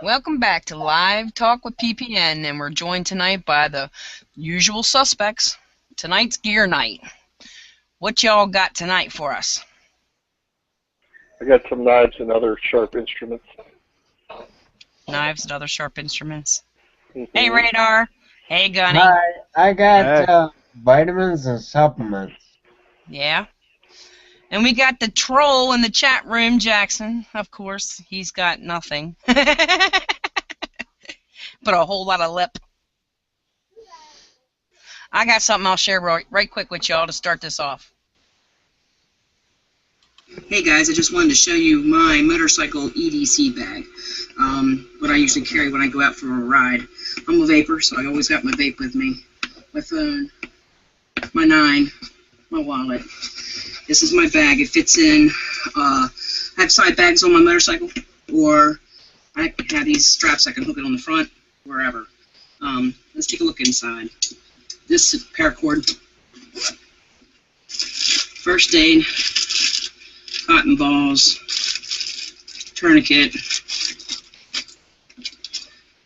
Welcome back to Live Talk with PPN, and we're joined tonight by the usual suspects. Tonight's gear night. What y'all got tonight for us? I got some knives and other sharp instruments. Knives and other sharp instruments. Hey, Radar. Hey, Gunny. Hi, I got vitamins and supplements. Yeah. And we got the troll in the chat room, Jackson. Of course, he's got nothing. But a whole lot of lip. I got something I'll share right quick with y'all to start this off. Hey guys, I just wanted to show you my motorcycle EDC bag. What I usually carry when I go out for a ride. I'm a vapor, so I always got my vape with me. My phone, my 9, my wallet. This is my bag. It fits in. I have side bags on my motorcycle, or I have these straps I can hook it on the front, wherever. Let's take a look inside. This is paracord, first aid, cotton balls, tourniquet,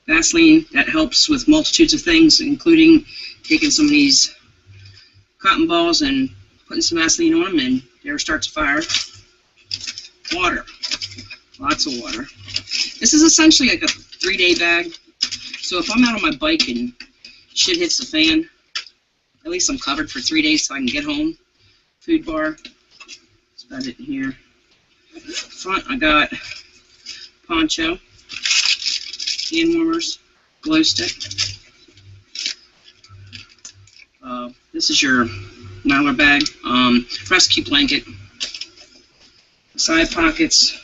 Vaseline. That helps with multitudes of things, including taking some of these cotton balls and putting some Vaseline on them, and there starts a fire. Water, lots of water. This is essentially like a 3-day bag, so if I'm out on my bike and shit hits the fan, at least I'm covered for 3 days so I can get home. Food bar, that's about it in here. Front, I got poncho, hand warmers, glow stick. This is your Nyler bag, rescue blanket, side pockets,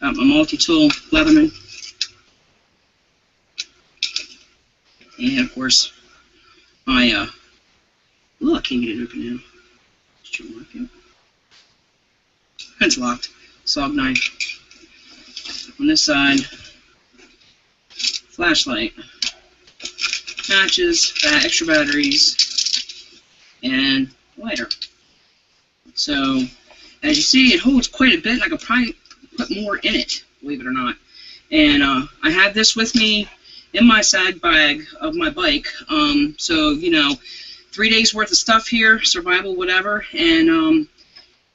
got my multi-tool Leatherman, and of course my, I can't get it open now. It's locked. Sog knife. On this side, flashlight, matches, extra batteries, and lighter. So, as you see, it holds quite a bit. I could probably put more in it, believe it or not. And I have this with me in my side bag of my bike. So, you know, 3 days worth of stuff here, survival, whatever, and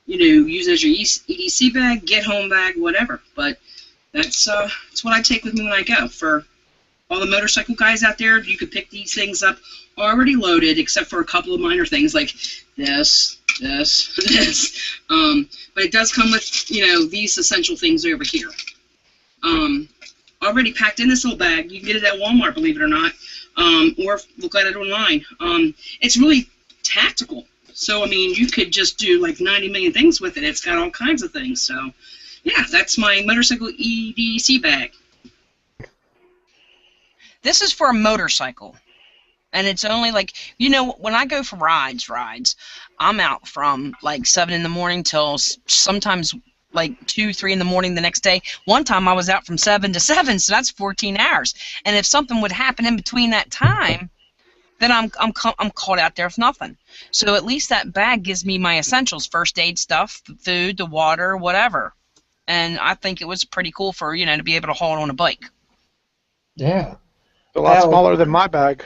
you know, use it as your EDC bag, get home bag, whatever. But that's what I take with me when I go. For all the motorcycle guys out there, you could pick these things up already loaded, except for a couple of minor things like this. But it does come with, you know, these essential things over here. Already packed in this little bag. You can get it at Walmart, believe it or not, or look at it online. It's really tactical. So, I mean, you could just do like 90 million things with it. It's got all kinds of things. So, yeah, that's my motorcycle EDC bag. This is for a motorcycle. And it's only like, you know, when I go for rides, I'm out from like 7 in the morning till sometimes like 2, 3 in the morning the next day. One time I was out from 7 to 7, so that's 14 hours. And if something would happen in between that time, then I'm caught out there with nothing. So at least that bag gives me my essentials, first aid stuff, the food, the water, whatever. And I think it was pretty cool for, you know, to be able to haul it on a bike. Yeah. A lot smaller than my bag.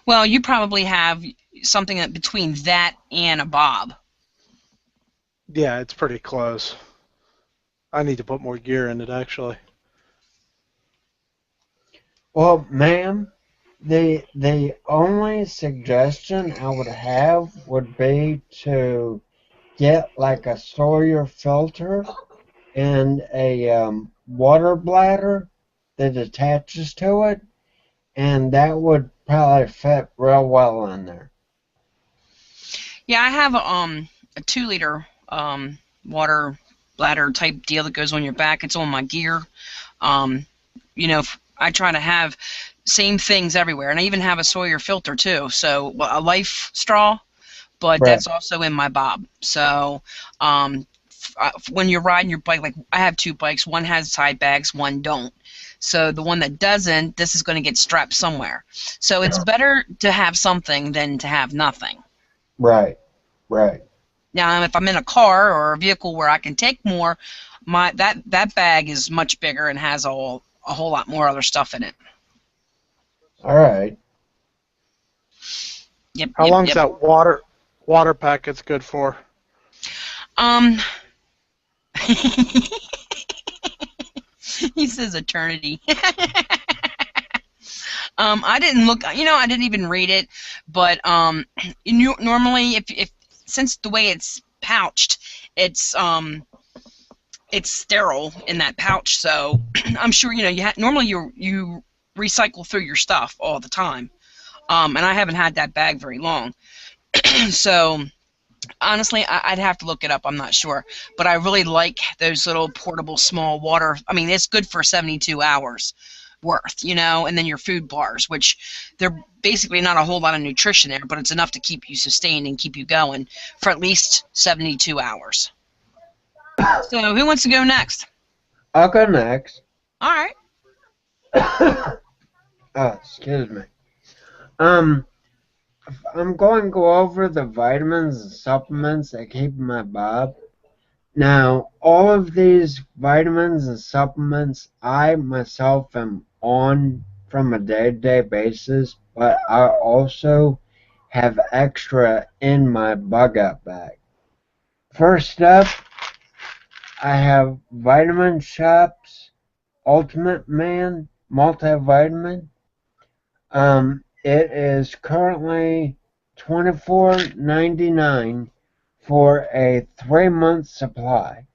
Well, you probably have something that between that and a bob. Yeah, it's pretty close. I need to put more gear in it, actually. Well, ma'am, the only suggestion I would have would be to get like a Sawyer filter and a water bladder that attaches to it, and that would probably fit real well in there. Yeah, I have a 2-liter water bladder type deal that goes on your back. It's on my gear. You know, I try to have same things everywhere, and I even have a Sawyer filter too. So a life straw, but Right. That's also in my bob. So when you're riding your bike, like I have 2 bikes, one has side bags, one don't. So the one that doesn't, this is going to get strapped somewhere. So it's better to have something than to have nothing. Right, right. Now, if I'm in a car or a vehicle where I can take more, that bag is much bigger and has a whole lot more other stuff in it. All right. Yep. How Yep. long's Yep. that water packet's good for? Um. He says eternity. I didn't look. I didn't even read it. But normally, if since the way it's pouched, it's sterile in that pouch. So I'm sure normally you recycle through your stuff all the time. And I haven't had that bag very long. So honestly, I'd have to look it up. I'm not sure, but I really like those little portable small water. I mean, it's good for 72 hours worth, and then your food bars, which they're basically not a whole lot of nutrition there, but it's enough to keep you sustained and keep you going for at least 72 hours. So who wants to go next? I'll go next. All right. Oh, excuse me. I'm going to go over the vitamins and supplements that keep my bob. Now, all of these vitamins and supplements, I myself am on from a day-to-day basis, but I also have extra in my bug-out bag. First up, I have Vitamin Shops Ultimate Man Multivitamin. It is currently $24.99 for a 3-month supply.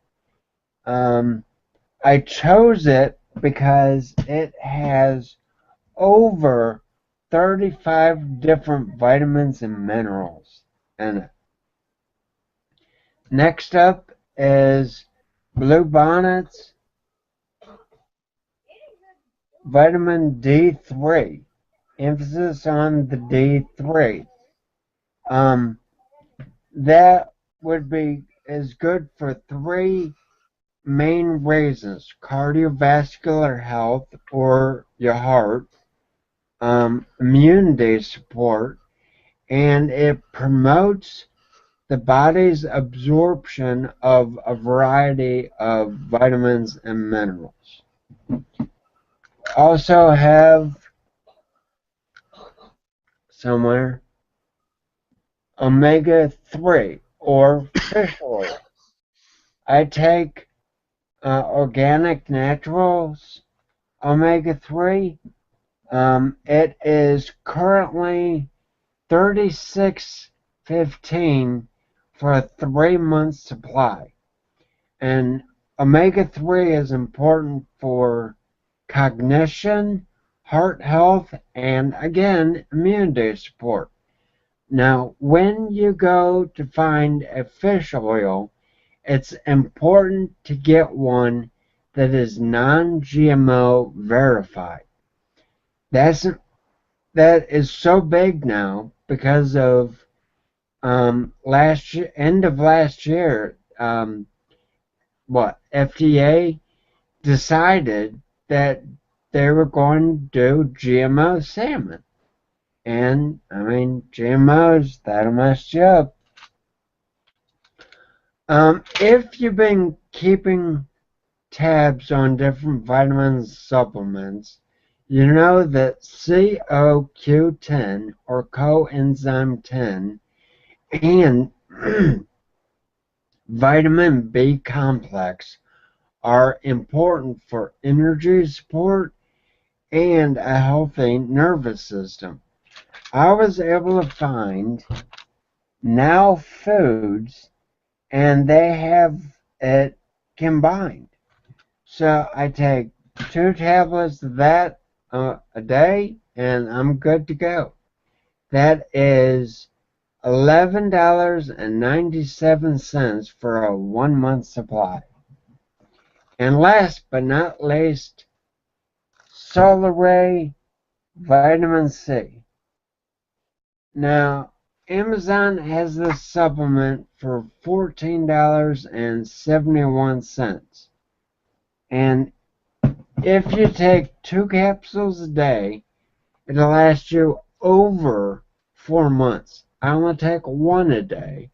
I chose it because it has over 35 different vitamins and minerals in it. Next up is Blue Bonnet's Vitamin D3. Emphasis on the D3. That is good for 3 main reasons: cardiovascular health or your heart, immunity support, and it promotes the body's absorption of a variety of vitamins and minerals. Also have somewhere omega-3 or fish oil. I take Organic Naturals omega-3. It is currently $36.15 for a 3-month supply. And omega-3 is important for cognition, heart health, and again, immunity support. Now, when you go to find a fish oil, it's important to get one that is non-GMO verified. That is so big now because of end of last year, FDA decided that they were going to do GMO salmon. And, I mean, GMOs, that'll mess you up. If you've been keeping tabs on different vitamins and supplements, you know that CoQ10 or coenzyme 10 and vitamin B complex are important for energy support and a healthy nervous system. I was able to find Now Foods, and they have it combined. So I take 2 tablets of that a day, and I'm good to go. That is $11.97 for a 1-month supply. And last but not least, Solaray Vitamin C. Now, Amazon has this supplement for $14.71. And if you take 2 capsules a day, it'll last you over 4 months. I only take 1 a day.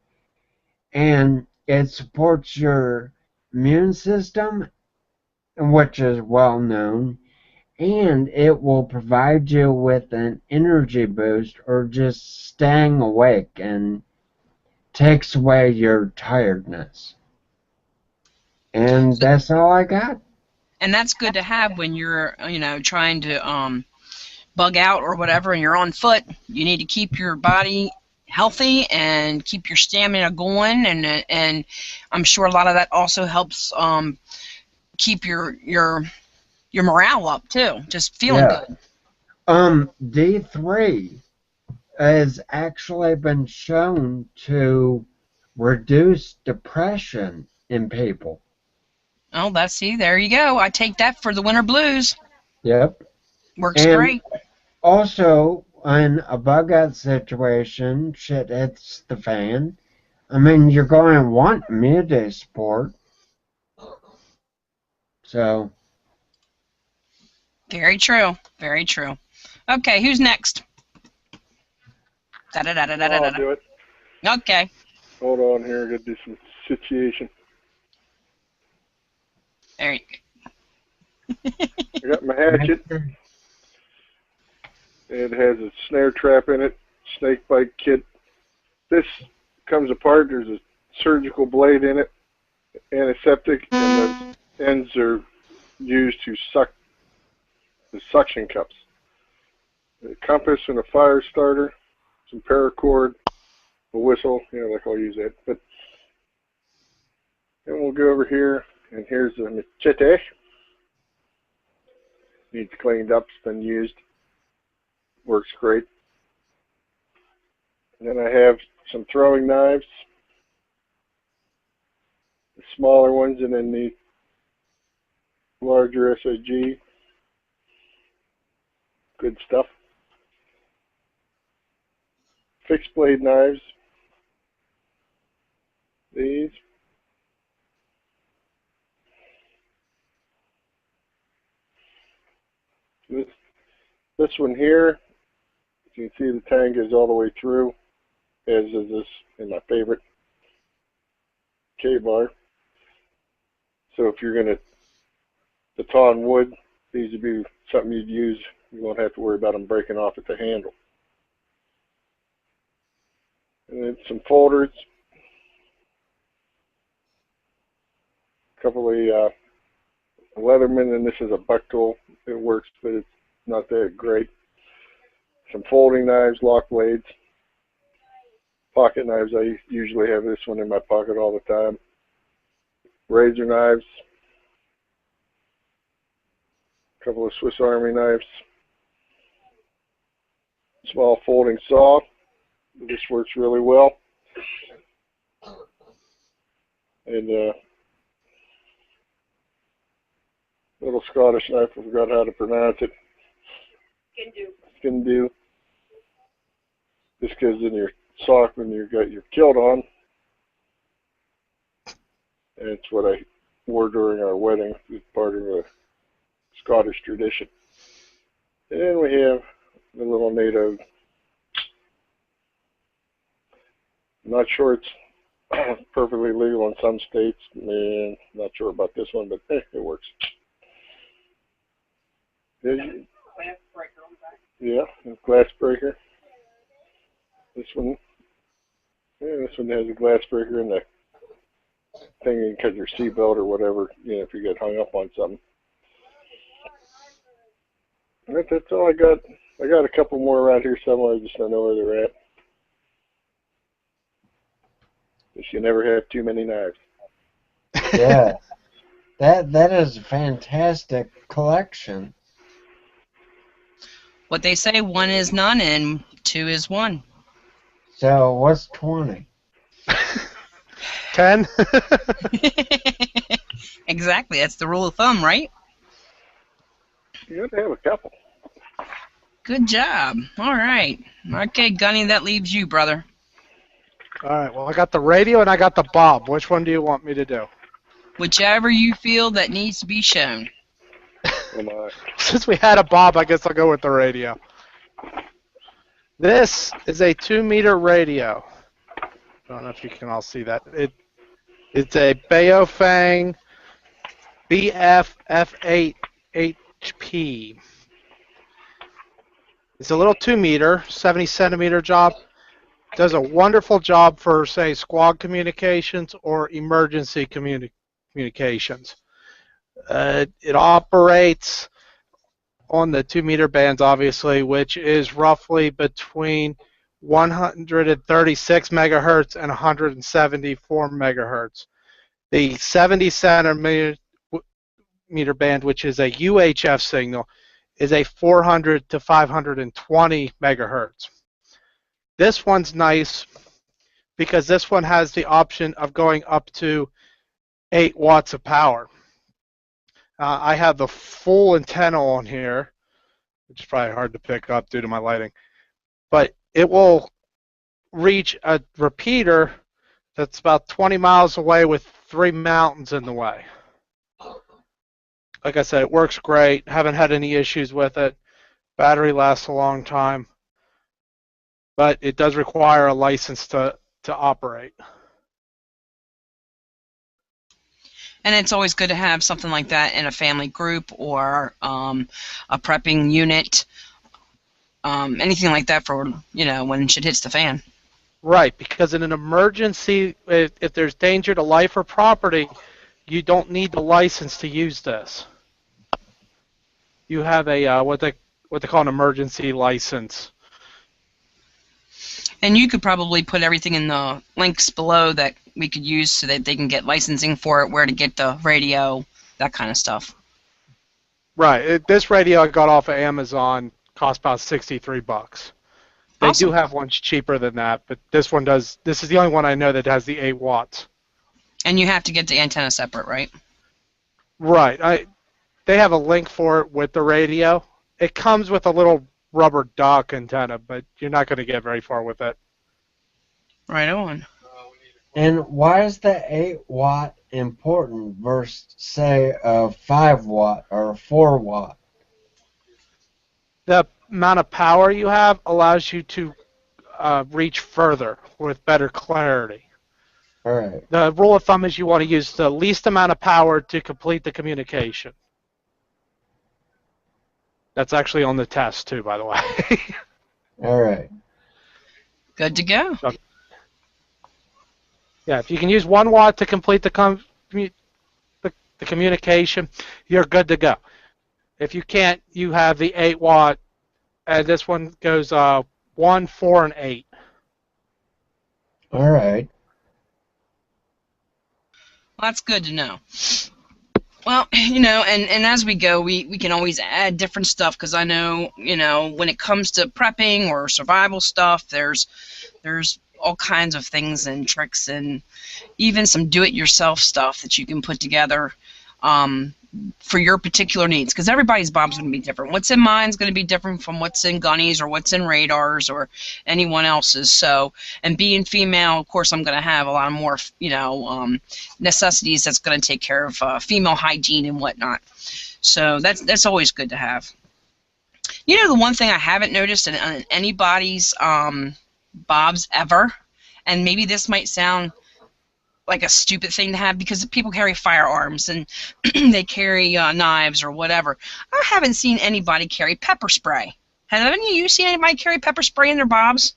And it supports your immune system, which is well known, and it will provide you with an energy boost or just staying awake and takes away your tiredness. And that's all I got. And that's good to have when you're, trying to bug out or whatever, and you're on foot. You need to keep your body healthy and keep your stamina going, and I'm sure a lot of that also helps keep your morale up too, just feeling Yeah. good. D3 has actually been shown to reduce depression in people. Oh, there you go. I take that for the winter blues. Yep. Works And great. also, in a bug out situation, shit hits the fan. I mean, you're going to want immunity support. So, Very true. Very true. Okay, who's next? I'll do it. Okay. Hold on here. I got to do some situation. There you I got my hatchet. It has a snare trap in it, snake bite kit. This comes apart. There's a surgical blade in it, antiseptic, and the ends are used to suck the suction cups. A compass and a fire starter, some paracord, a whistle. Like I'll use that. But then we'll go over here, and here's the machete. Needs cleaned up. It's been used. Works great. And then I have some throwing knives, the smaller ones, and then the larger SIG. Good stuff. Fixed blade knives. These. This one here, you can see the tang goes all the way through, as is this in my favorite K-bar. So if you're going to baton wood, these would be something you'd use. You won't have to worry about them breaking off at the handle. And then some folders. A couple of Leatherman, and this is a buck tool. It works, but it's not that great. Some folding knives, lock blades, pocket knives. I usually have this one in my pocket all the time. Razor knives, a couple of Swiss Army knives, small folding saw. This works really well. And little Scottish knife, I forgot how to pronounce it. Skin-do. This goes in your sock when you got your kilt on. And it's what I wore during our wedding. It's part of a Scottish tradition. And then we have the little native. I'm not sure it's perfectly legal in some states. Man, not sure about this one, but it works. Yeah, glass breaker. This one has a glass breaker in the thing you can cut your seatbelt or whatever, if you get hung up on something. That's all I got. I got a couple more around here somewhere. I just don't know where they're at. Just you never have too many knives. Yeah. That is a fantastic collection. What they say, one is none and two is one. So what's 20? 10? Exactly. That's the rule of thumb, right? You got to have a couple. Good job. All right. Okay, Gunny, that leaves you, brother. All right, well, I got the radio and I got the bob. Which one do you want me to do? Whichever you feel that needs to be shown. Oh my. Since we had a bob, I guess I'll go with the radio. This is a 2-meter radio. I don't know if you can all see that. It's a BaoFeng BFF8 HP. It's a little 2-meter, 70-centimeter job. Does a wonderful job for, say, squad communications or emergency communications. It operates on the 2-meter bands, obviously, which is roughly between 136 megahertz and 174 megahertz. The 70 centimeter band, which is a UHF signal, is a 400 to 520 megahertz. This one's nice because this one has the option of going up to 8 watts of power. I have the full antenna on here, which is probably hard to pick up due to my lighting, but it will reach a repeater that's about 20 miles away with 3 mountains in the way. Like I said, it works great. Haven't had any issues with it. Battery lasts a long time, but it does require a license to operate. And it's always good to have something like that in a family group or a prepping unit, anything like that for, when shit hits the fan. Right, because in an emergency, if there's danger to life or property, you don't need the license to use this. You have a what they call an emergency license. And you could probably put everything in the links below that we could use so that they can get licensing for it, where to get the radio, that kind of stuff. Right. This radio I got off of Amazon cost about $63. They Awesome. do have ones cheaper than that, but this one does. This is the only one I know that has the 8 watts. And you have to get the antenna separate, right? Right. They have a link for it with the radio. It comes with a little rubber dock antenna, but you're not going to get very far with it. Right on. And why is the 8 watt important versus, say, a 5 watt or a 4 watt? The amount of power you have allows you to reach further with better clarity. All right. The rule of thumb is you want to use the least amount of power to complete the communication. That's actually on the test, too, by the way. All right. Good to go. So, yeah, if you can use 1 watt to complete the communication, you're good to go. If you can't, you have the 8 watt, and this one goes 1, 4, and 8. All right. Well, that's good to know. Well, and as we go, we can always add different stuff, because I know, when it comes to prepping or survival stuff, there's all kinds of things and tricks and even some do-it-yourself stuff that you can put together for your particular needs, because everybody's bob's going to be different. What's in mine's going to be different from what's in Gunny's or what's in Radar's or anyone else's. So, and being female, of course, I'm going to have a lot more, necessities that's going to take care of female hygiene and whatnot. So that's always good to have. The one thing I haven't noticed in anybody's bobs ever, and maybe this might sound like a stupid thing to have, because people carry firearms and they carry knives or whatever. I haven't seen anybody carry pepper spray. Have any of you seen anybody carry pepper spray in their bobs?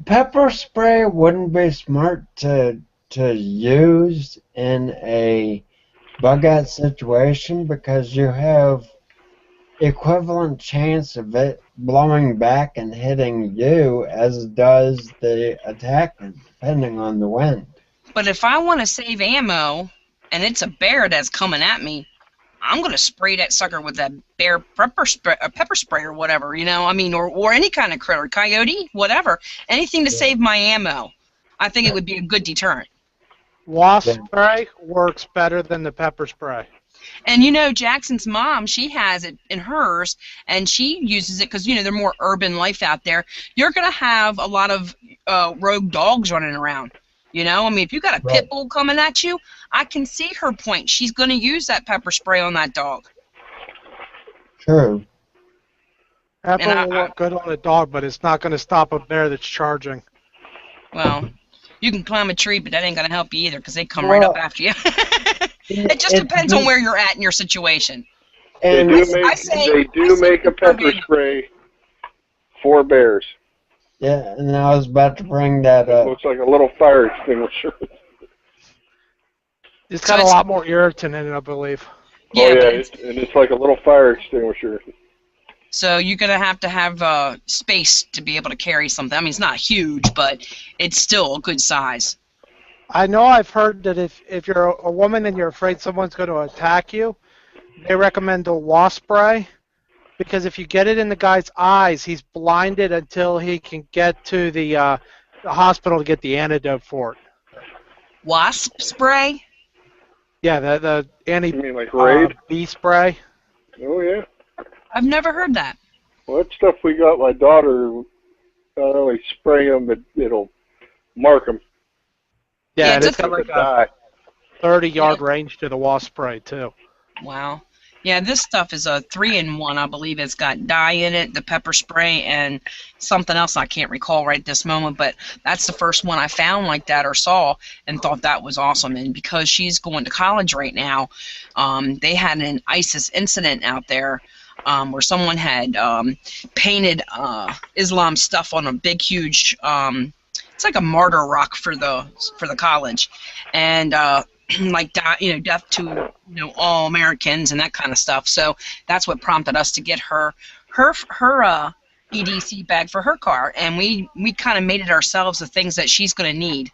Pepper spray wouldn't be smart to use in a bug-out situation, because you have equivalent chance of it blowing back and hitting you as does the attacker, depending on the wind. But if I want to save ammo and it's a bear that's coming at me, I'm going to spray that sucker with that bear pepper spray or whatever, or any kind of critter, coyote, whatever. Anything to save my ammo. I think it would be a good deterrent. Wasp spray works better than the pepper spray. And Jackson's mom, she has it in hers, and she uses it because, they're more urban life out there. You're going to have a lot of rogue dogs running around. If you got a pit bull coming at you, I can see her point. She's going to use that pepper spray on that dog. True. Pepper will look good on a dog, but it's not going to stop a bear that's charging. Well, You can climb a tree, but that ain't gonna help you either because they come right up Well, after you. It just it's depends on where you're at in your situation. They and do I make say, they I do say make a keep her pepper hidden. spray for bears. yeah, and I was about to bring that It up. looks like a little fire extinguisher. It's So got a it's lot more irritant in it, I believe. Oh yeah, yeah, but it's like a little fire extinguisher. so you're gonna have to have space to be able to carry something. I mean, it's not huge, but it's still a good size. I know I've heard that if you're a woman and you're afraid someone's going to attack you, they recommend a wasp spray because if you get it in the guy's eyes, he's blinded until he can get to the hospital to get the antidote for it. Wasp spray? Yeah, the anti You mean like Raid? bee spray. Oh yeah. I've never heard that. Well, that stuff we got my daughter. Not only spray them, but it'll mark them Yeah, Yeah, and it's it's a got with like a a dye. 30-yard range to the wasp spray too. wow. Yeah, this stuff is a 3-in-1, I believe. It's got dye in it, the pepper spray, and something else I can't recall right this moment, but that's the first one I found like that or saw and thought that was awesome. And because she's going to college right now, they had an ISIS incident out there where someone had painted Islam stuff on a big, huge, it's like a martyr rock for the college, and like death to all Americans and that kind of stuff. So that's what prompted us to get her EDC bag for her car, and we kind of made it ourselves the things that she's going to need.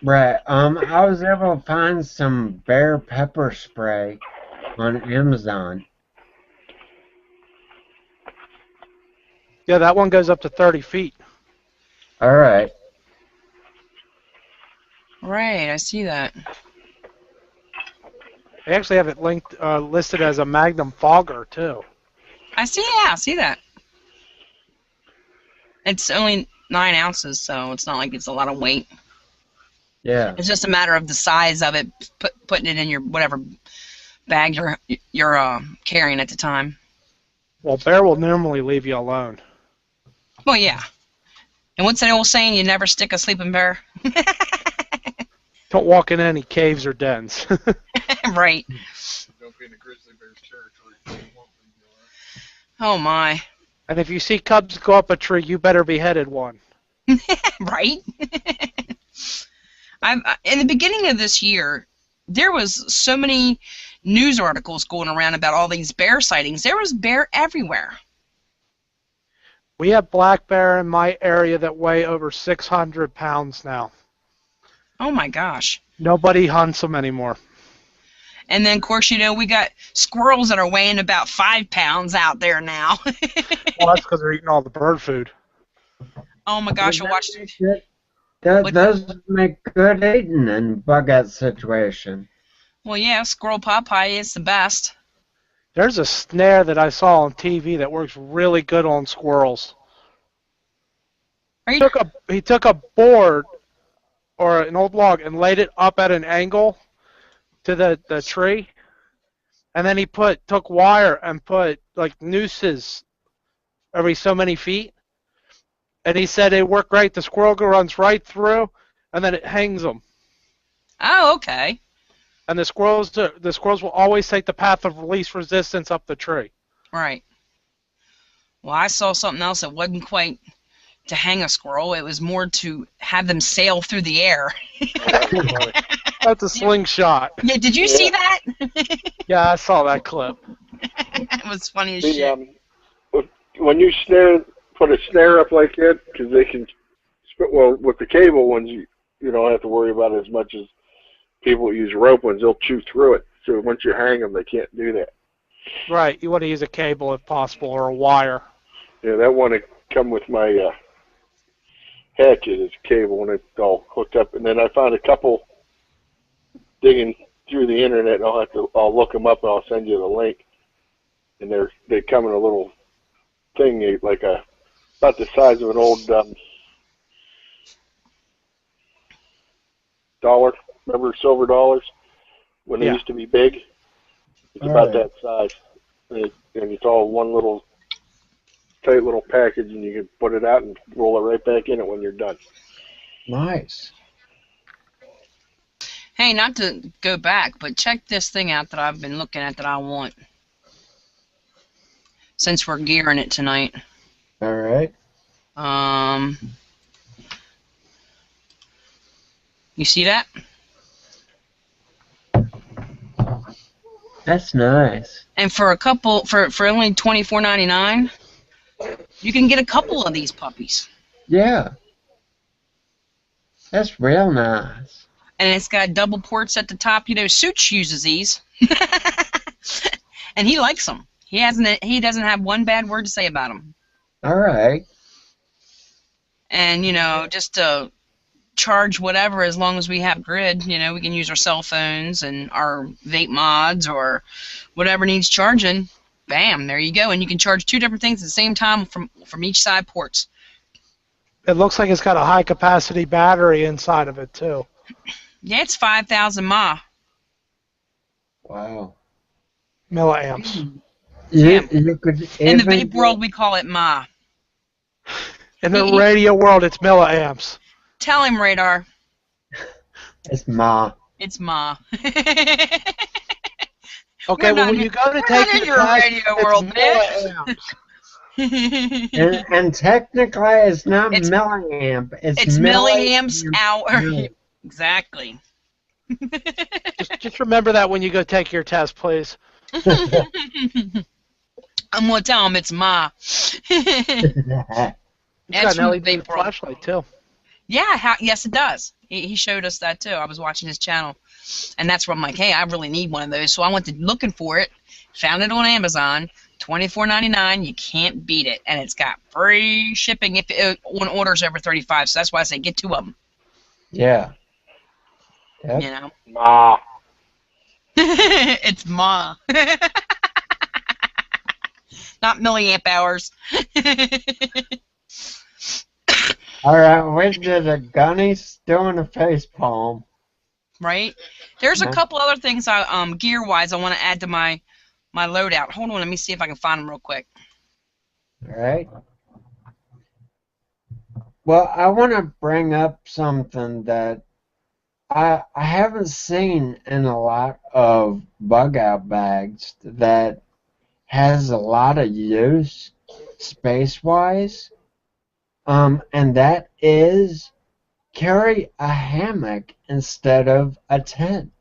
Right. I was able to find some bear pepper spray on Amazon. Yeah, that one goes up to 30 feet. All right. Right, I see that. They actually have it linked, listed as a Magnum fogger too. I see that. It's only 9 ounces, so it's not like it's a lot of weight. Yeah. It's just a matter of the size of it, putting it in your whatever bag you're carrying at the time. Well, bear will normally leave you alone. Well, yeah. And what's that old saying? You never stick a sleeping bear. Don't walk in any caves or dens. Right. Don't be in a grizzly bear's territory. Oh my. And if you see cubs go up a tree, you better be headed one. Right. In the beginning of this year, there was so many news articles going around about all these bear sightings. There was bear everywhere. We have black bear in my area that weigh over 600 pounds now. Oh my gosh. Nobody hunts them anymore. And then, of course, we got squirrels that are weighing about 5 pounds out there now. Well, that's because they're eating all the bird food. Oh my gosh, I watched. Those make good eating in bug-out situation. Well, yeah, squirrel pot pie is the best. There's a snare that I saw on TV that works really good on squirrels. He took a board or an old log and laid it up at an angle to the tree, and then he took wire and put like nooses every so many feet, and he said it worked great. The squirrel runs right through, and then it hangs them. Oh, okay. And the squirrels will always take the path of least resistance up the tree. Right. Well, I saw something else that wasn't quite to hang a squirrel. It was more to have them sail through the air. That's a slingshot. Yeah, did you see that? Yeah, I saw that clip. It was funny as shit. When you put a snare up like that, because they can, well, with the cable ones, you don't have to worry about it as much as people use rope ones. They'll chew through it. So once you hang them, they can't do that. Right, you want to use a cable if possible, or a wire. Yeah, that one would come with my hatchet as a cable, and it's all hooked up. And then I found a couple digging through the internet, and I'll look them up, and I'll send you the link. And they come in a little thing, like about the size of an old dollar. Remember silver dollars when they used to be big? It's about that size, and it's all one little tight little package, and you can put it out and roll it right back in it when you're done. Nice. Hey, not to go back, but check this thing out that I've been looking at that I want. Since we're gearing it tonight. All right. You see that? That's nice. And for a couple, for only $24.99, you can get a couple of these puppies. Yeah. That's real nice. And it's got double ports at the top. You know, Such uses these, and he likes them. He doesn't have one bad word to say about them. All right. And you know, just to charge whatever, as long as we have grid, you know, we can use our cell phones and our vape mods or whatever needs charging. Bam, there you go. And you can charge two different things at the same time from each side ports. It looks like it's got a high capacity battery inside of it too. Yeah, it's 5,000 mAh. Wow. Milliamps. You could In the even vape world, we call it mAh. In the radio world, it's milliamps. Tell him, Radar. It's Ma. It's mAh. Okay, well, when you go to take in your test, radio it's world, milliamps. And technically, it's not It's- milliamp. It's milliamps hour. Exactly. Just remember that when you go take your test, please. I'm gonna tell him it's mAh. It's That's got an from the LED vape world. flashlight too. Yeah, yes it does. He showed us that too. I was watching his channel, and that's where I'm like, hey, I really need one of those. So I went to looking for it, found it on Amazon, $24.99. You can't beat it, and it's got free shipping if on orders over 35. So that's why I say get two of them. Yeah. Yep. You know, Ma. it's mAh, not milliamp hours. All right, we did a Gunny's doing a face palm. Right? There's a Yeah. couple other things gear-wise I want to add to my loadout. Hold on, let me see if I can find them real quick. All right. Well, I want to bring up something that I haven't seen in a lot of bug out bags that has a lot of use space-wise. And that is carry a hammock instead of a tent.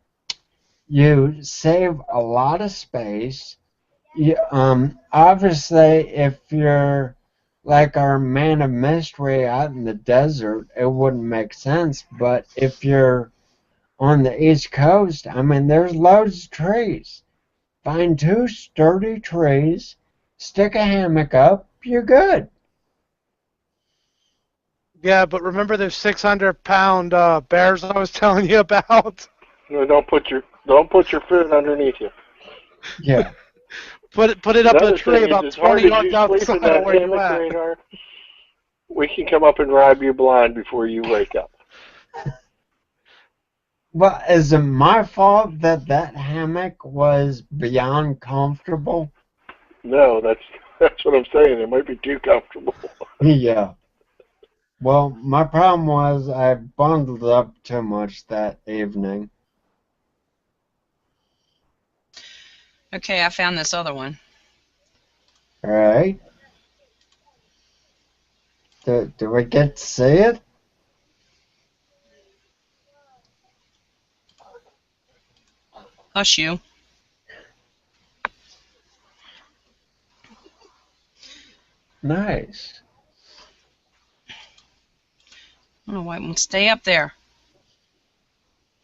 You save a lot of space. Obviously, if you're like our man of mystery out in the desert, it wouldn't make sense. But if you're on the East Coast, I mean, there's loads of trees. Find two sturdy trees, stick a hammock up, you're good. Yeah, but remember those 600-pound bears I was telling you about? No, don't put your foot underneath you. Yeah. Put it up Another a tree thing is, about as hard 20 as yards you sleep outside in that of where you hammock, at. Radar, we can come up and rob you blind before you wake up. Well, is it my fault that that hammock was beyond comfortable? No, that's what I'm saying. It might be too comfortable. Yeah. Well, my problem was I bundled up too much that evening. Okay, I found this other one. All right. Do we get to see it? Hush you. Nice. I don't know why it won't stay up there.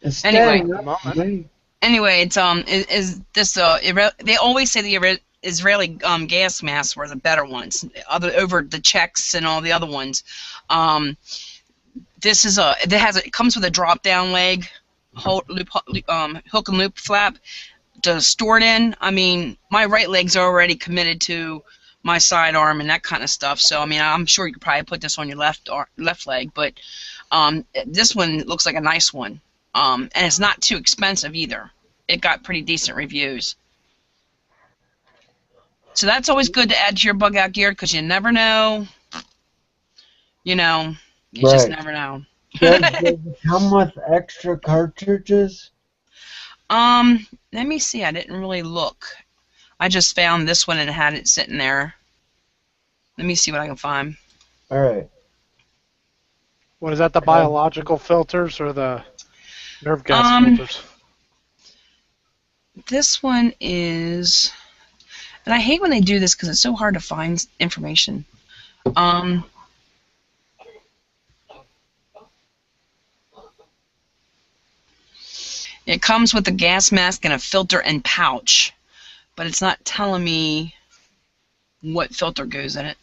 It's Anyway. staying up to me. Anyway, it's is this they always say the Israeli gas masks were the better ones, over the Czechs and all the other ones. This is it comes with a drop down leg, hook and loop flap to store it in. I mean, my right leg's already committed to my sidearm and that kind of stuff. So I mean, I'm sure you could probably put this on your left leg, but this one looks like a nice one. And it's not too expensive either. It got pretty decent reviews. So that's always good to add to your bug out gear because you never know. You know, you just Right. never know. Does it come with extra cartridges? Let me see. I didn't really look. I just found this one and had it sitting there. Let me see what I can find. All right. What is that? The biological filters or the nerve gas filters? This one is, and I hate when they do this because it's so hard to find information. It comes with a gas mask and a filter and pouch, but it's not telling me what filter goes in it.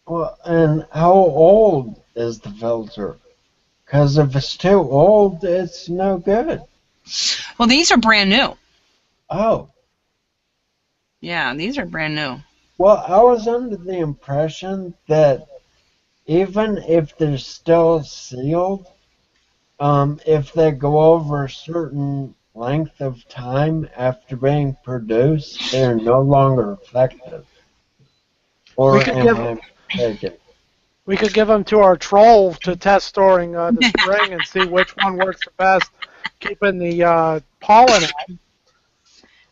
Well, and how old is the filter? Because if it's too old, it's no good. Well, these are brand new. Oh. Yeah, these are brand new. Well, I was under the impression that even if they're still sealed, if they go over a certain length of time after being produced, they're no longer effective. Or am I mistaken? We could give them to our troll to test storing the spring and see which one works the best, keeping the pollen out.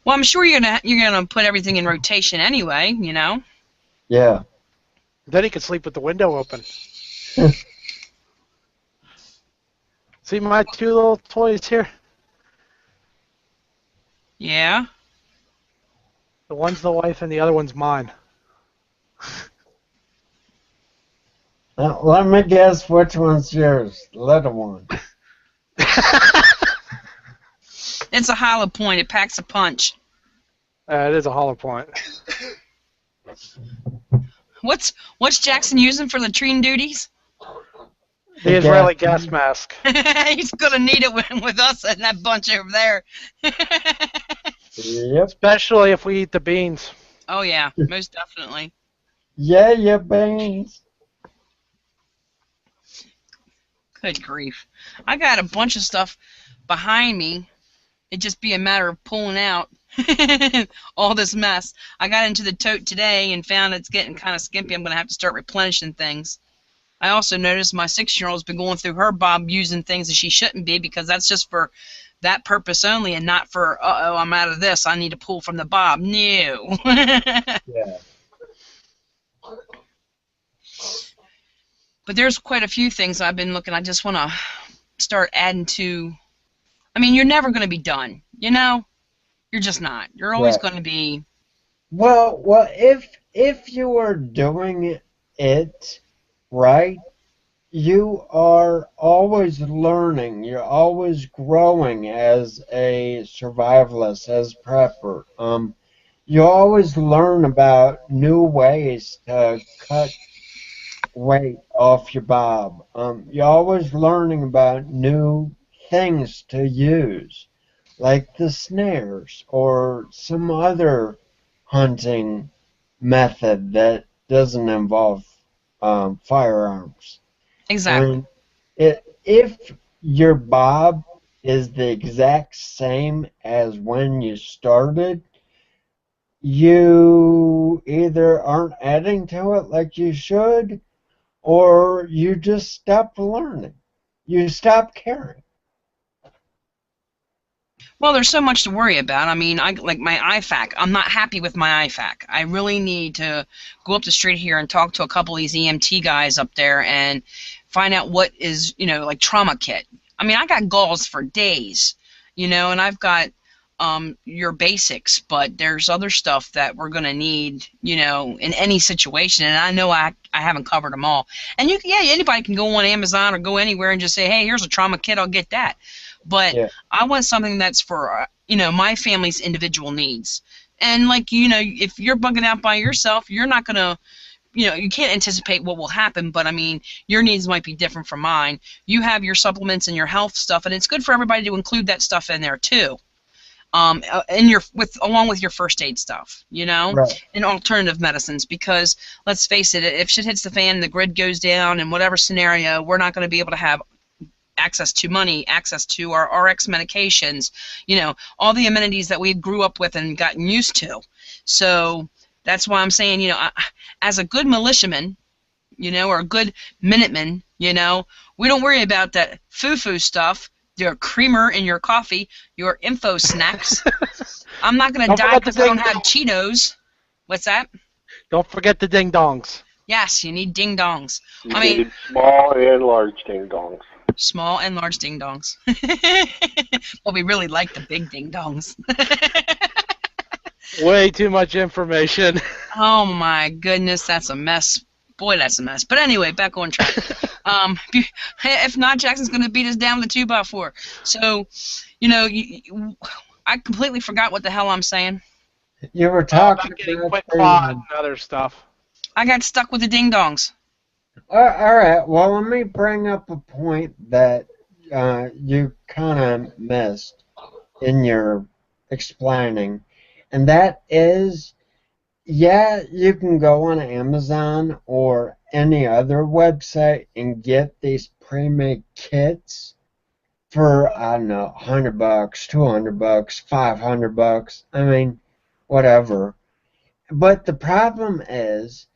Well, I'm sure you're gonna put everything in rotation anyway, you know. Yeah. Then he could sleep with the window open. See my two little toys here? Yeah. The one's the wife and the other one's mine. Let me guess which one's yours. The little one. It's a hollow point. It packs a punch. It is a hollow point. What's Jackson using for latrine duties? The Israeli gas mask. He's gonna need it with us and that bunch over there. Yep. Especially if we eat the beans. Oh yeah, most definitely. Yeah, your beans. Good grief. I got a bunch of stuff behind me. It'd just be a matter of pulling out all this mess. I got into the tote today and found it's getting kind of skimpy. I'm going to have to start replenishing things. I also noticed my 6-year-old's been going through her bob using things that she shouldn't be because that's just for that purpose only and not for, uh-oh, I'm out of this. I need to pull from the bob. No. Yeah. But there's quite a few things I've been looking. I just want to start adding to. I mean, you're never going to be done. You know, you're just not. You're always going to be. Well, if you are doing it right, you are always learning. You're always growing as a survivalist, as a prepper. You always learn about new ways to cut weight off your bob. You're always learning about new things to use, like the snares or some other hunting method that doesn't involve firearms. Exactly. If your bob is the exact same as when you started, you either aren't adding to it like you should, or you just stop learning. You stop caring. Well, there's so much to worry about. I mean, like my IFAC. I'm not happy with my IFAC. I really need to go up the street here and talk to a couple of these EMT guys up there and find out what is, like trauma kit. I mean, I got gauze for days, and I've got your basics, but there's other stuff that we're going to need, in any situation, and I know I haven't covered them all. And anybody can go on Amazon or go anywhere and just say, hey, here's a trauma kit, I'll get that. But yeah. I want something that's for, my family's individual needs. And, if you're bugging out by yourself, you're not going to, you can't anticipate what will happen, but, I mean, your needs might be different from mine. You have your supplements and your health stuff, and it's good for everybody to include that stuff in there, too. Along with your first aid stuff, right. And alternative medicines, because let's face it, if shit hits the fan and the grid goes down in whatever scenario, we're not going to be able to have access to money, access to our RX medications, all the amenities that we grew up with and gotten used to. So That's why I'm saying, as a good militiaman, or a good Minuteman, we don't worry about that foo-foo stuff, your creamer in your coffee, your info snacks. I'm not going to Don't die forget the because I don't ding have dongs. Cheetos. What's that? Don't forget the ding dongs. Yes, you need ding-dongs. You need small and large ding-dongs. Small and large ding-dongs. Well, we really like the big ding-dongs. Way too much information. Oh, my goodness, that's a mess. Boy, that's a mess. But anyway, back on track. If not, Jackson's going to beat us down with a 2x4. So, I completely forgot what the hell I'm saying. You were talking About getting about quick clot and other stuff. I got stuck with the ding-dongs. all right, well, let me bring up a point that you kind of missed in your explaining, and that is, yeah, you can go on Amazon or any other website and get these pre-made kits for, I don't know, $100, $200, $500. I mean, whatever. But the problem is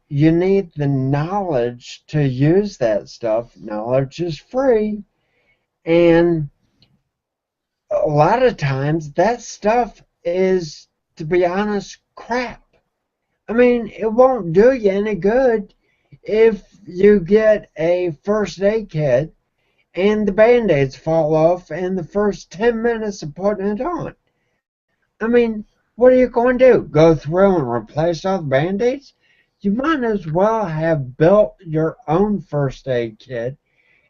you need the knowledge to use that stuff. Knowledge is free, and a lot of times that stuff is, to be honest, crap. I mean, it won't do you any good if you get a first aid kit and the band-aids fall off in the first 10 minutes of putting it on. I mean, what are you going to do? Go through and replace all the band-aids? You might as well have built your own first aid kit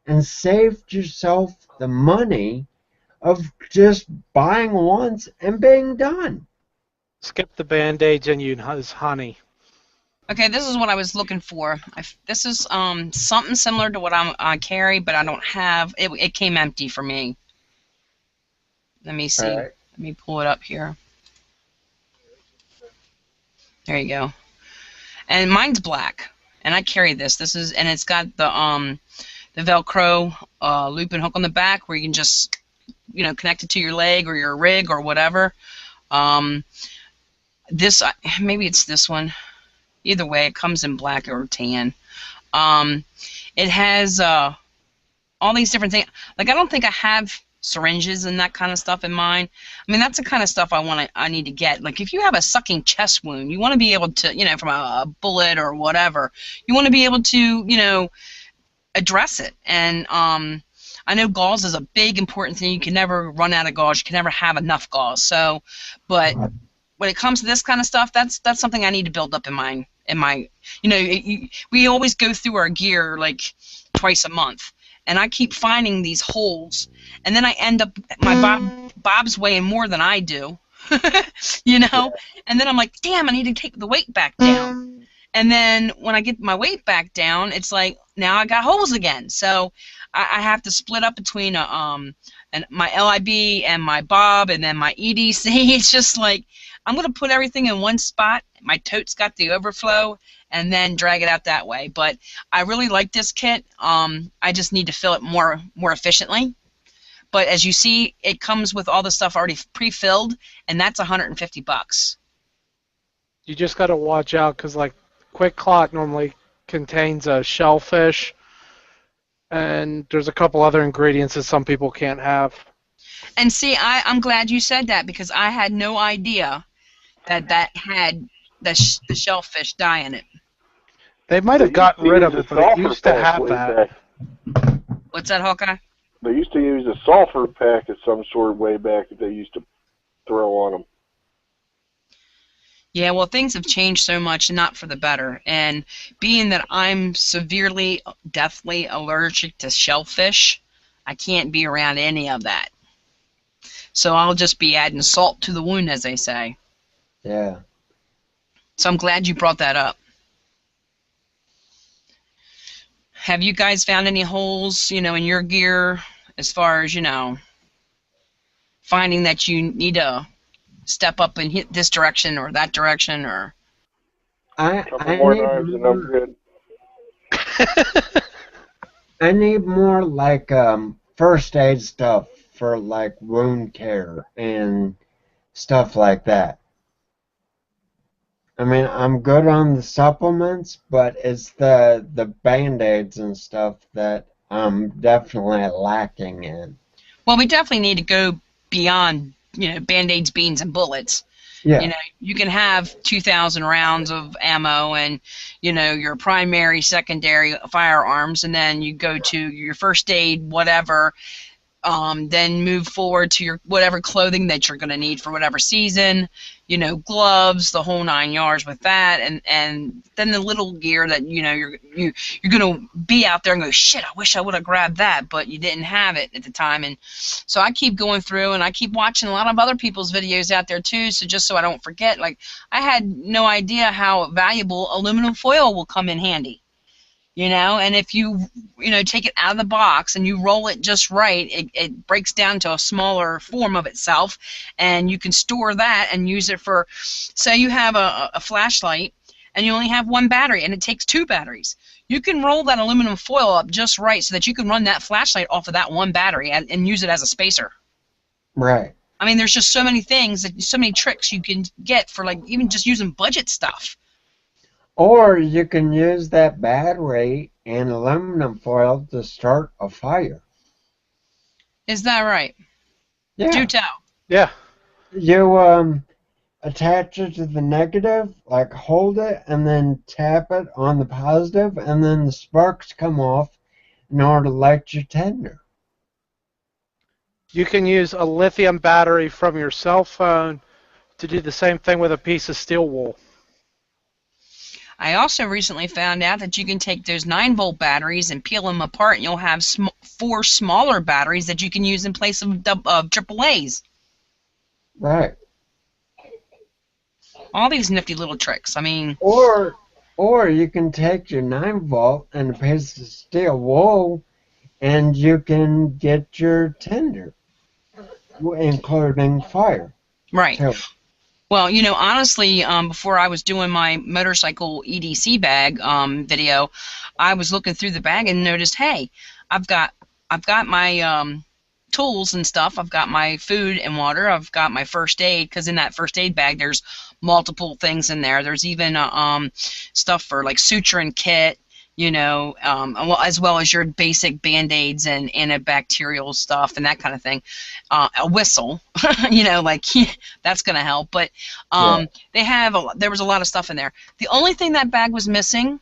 and saved yourself the money of just buying once and being done. Skip the band-aids and use honey. Okay, this is what I was looking for. This is something similar to what I carry, but I don't have. It came empty for me. Let me see. All right. Let me pull it up here. There you go. And mine's black, and I carry this. And it's got the Velcro loop and hook on the back where you can just connect it to your leg or your rig or whatever. Maybe it's this one. Either way, it comes in black or tan. It has all these different things. Like, I don't think I have syringes and that kind of stuff in mine. I mean, that's the kind of stuff I need to get. Like, if you have a sucking chest wound, you want to be able to, from a bullet or whatever, you want to be able to, address it. And I know gauze is a big important thing. You can never run out of gauze. You can never have enough gauze. So, but when it comes to this kind of stuff, that's something I need to build up in my, we always go through our gear like twice a month, and I keep finding these holes, and then I end up Bob's weighing more than I do, and then I'm like, damn, I need to take the weight back down, and then when I get my weight back down, it's like now I got holes again, so I have to split up between my LIB and my Bob and then my EDC. It's just like I'm going to put everything in one spot. My tote's got the overflow, and then drag it out that way. But I really like this kit. I just need to fill it more efficiently. But as you see, it comes with all the stuff already pre-filled, and that's $150. You just got to watch out because, like, Quick Clot normally contains a shellfish, and there's a couple other ingredients that some people can't have. And see, I'm glad you said that because I had no idea that had the shellfish dye in it. They might have gotten rid of it, but it used to have that. What's that, Hawkeye? They used to use a sulfur pack of some sort way back that they used to throw on them. Yeah, well, things have changed so much, not for the better. And being that I'm severely, deathly allergic to shellfish, I can't be around any of that. So I'll just be adding salt to the wound, as they say. Yeah. So I'm glad you brought that up. Have you guys found any holes, in your gear as far as, finding that you need to step up and hit this direction or that direction, or? Couple more knives and I'm good. I need more like first aid stuff for like wound care and stuff like that. I mean, I'm good on the supplements, but it's the Band-Aids and stuff that I'm definitely lacking in. Well, we definitely need to go beyond, Band-Aids, beans, and bullets. Yeah, You can have 2,000 rounds of ammo and, your primary, secondary firearms, and then you go to your first aid, whatever, then move forward to your whatever clothing that you're going to need for whatever season, gloves, the whole 9 yards with that, and then the little gear that you're going to be out there and go, shit, I wish I would have grabbed that, but you didn't have it at the time. And so I keep going through and I keep watching a lot of other people's videos out there too, so just so I don't forget. Like, I had no idea how valuable aluminum foil will come in handy. And if you take it out of the box and you roll it just right, it breaks down to a smaller form of itself, and you can store that and use it for, say you have a flashlight and you only have one battery and it takes 2 batteries. You can roll that aluminum foil up just right so that you can run that flashlight off of that one battery and use it as a spacer. right. I mean, there's just so many things, so many tricks you can get for, like, even just using budget stuff. Or you can use that battery and aluminum foil to start a fire. Is that right? Yeah. Do tell. Yeah. You attach it to the negative, like hold it, and then tap it on the positive, and then the sparks come off in order to light your tinder. You can use a lithium battery from your cell phone to do the same thing with a piece of steel wool. I also recently found out that you can take those 9-volt batteries and peel them apart, and you'll have 4 smaller batteries that you can use in place of AAAs. Right. All these nifty little tricks. I mean, Or you can take your 9-volt and a piece of steel wool, and you can get your tinder, including fire. right. Too. Well, honestly, before I was doing my motorcycle EDC bag video, I was looking through the bag and noticed, hey, I've got my tools and stuff. I've got my food and water. I've got my first aid, because in that first aid bag there's multiple things in there. There's even stuff for, like, suturing kit, as well as your basic Band-Aids and antibacterial stuff and that kind of thing. A whistle, like that's going to help. But there was a lot of stuff in there. The only thing that bag was missing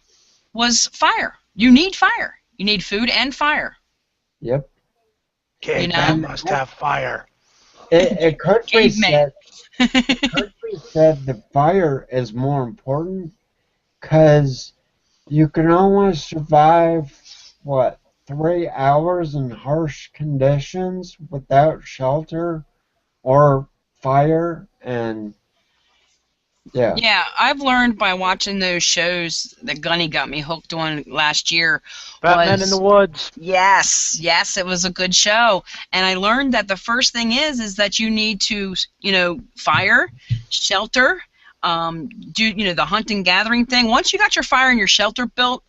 was fire. You need fire. You need food and fire. Yep. Caveman must have fire. It could be Caveman. said the fire is more important because you can only survive, 3 hours in harsh conditions without shelter or fire, and yeah. Yeah, I've learned by watching those shows that Gunny got me hooked on last year. Batman in the Woods. Yes, it was a good show. And I learned that the first thing is that you need to, fire, shelter, do, the hunt and gathering thing. Once you got your fire and your shelter built,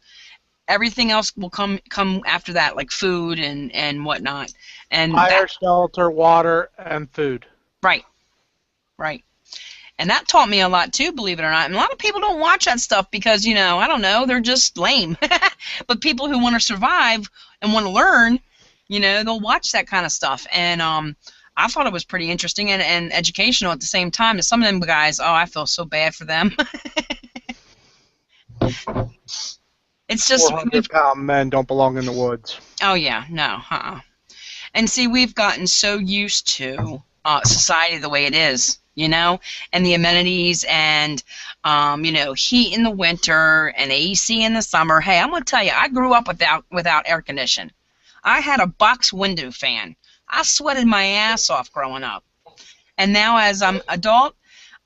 everything else will come after that, like food and whatnot. And Fire, shelter, water, and food. Right. And that taught me a lot too, believe it or not. And a lot of people don't watch that stuff because, I don't know, they're just lame. But people who want to survive and want to learn, they'll watch that kind of stuff. And I thought it was pretty interesting and educational at the same time. And some of them guys, I feel so bad for them. It's just 400-pound men don't belong in the woods. Oh, yeah, no, And see, we've gotten so used to society the way it is, and the amenities and, heat in the winter and AC in the summer. Hey, I'm going to tell you, I grew up without air conditioning. I had a box window fan. I sweated my ass off growing up. And now as I'm adult,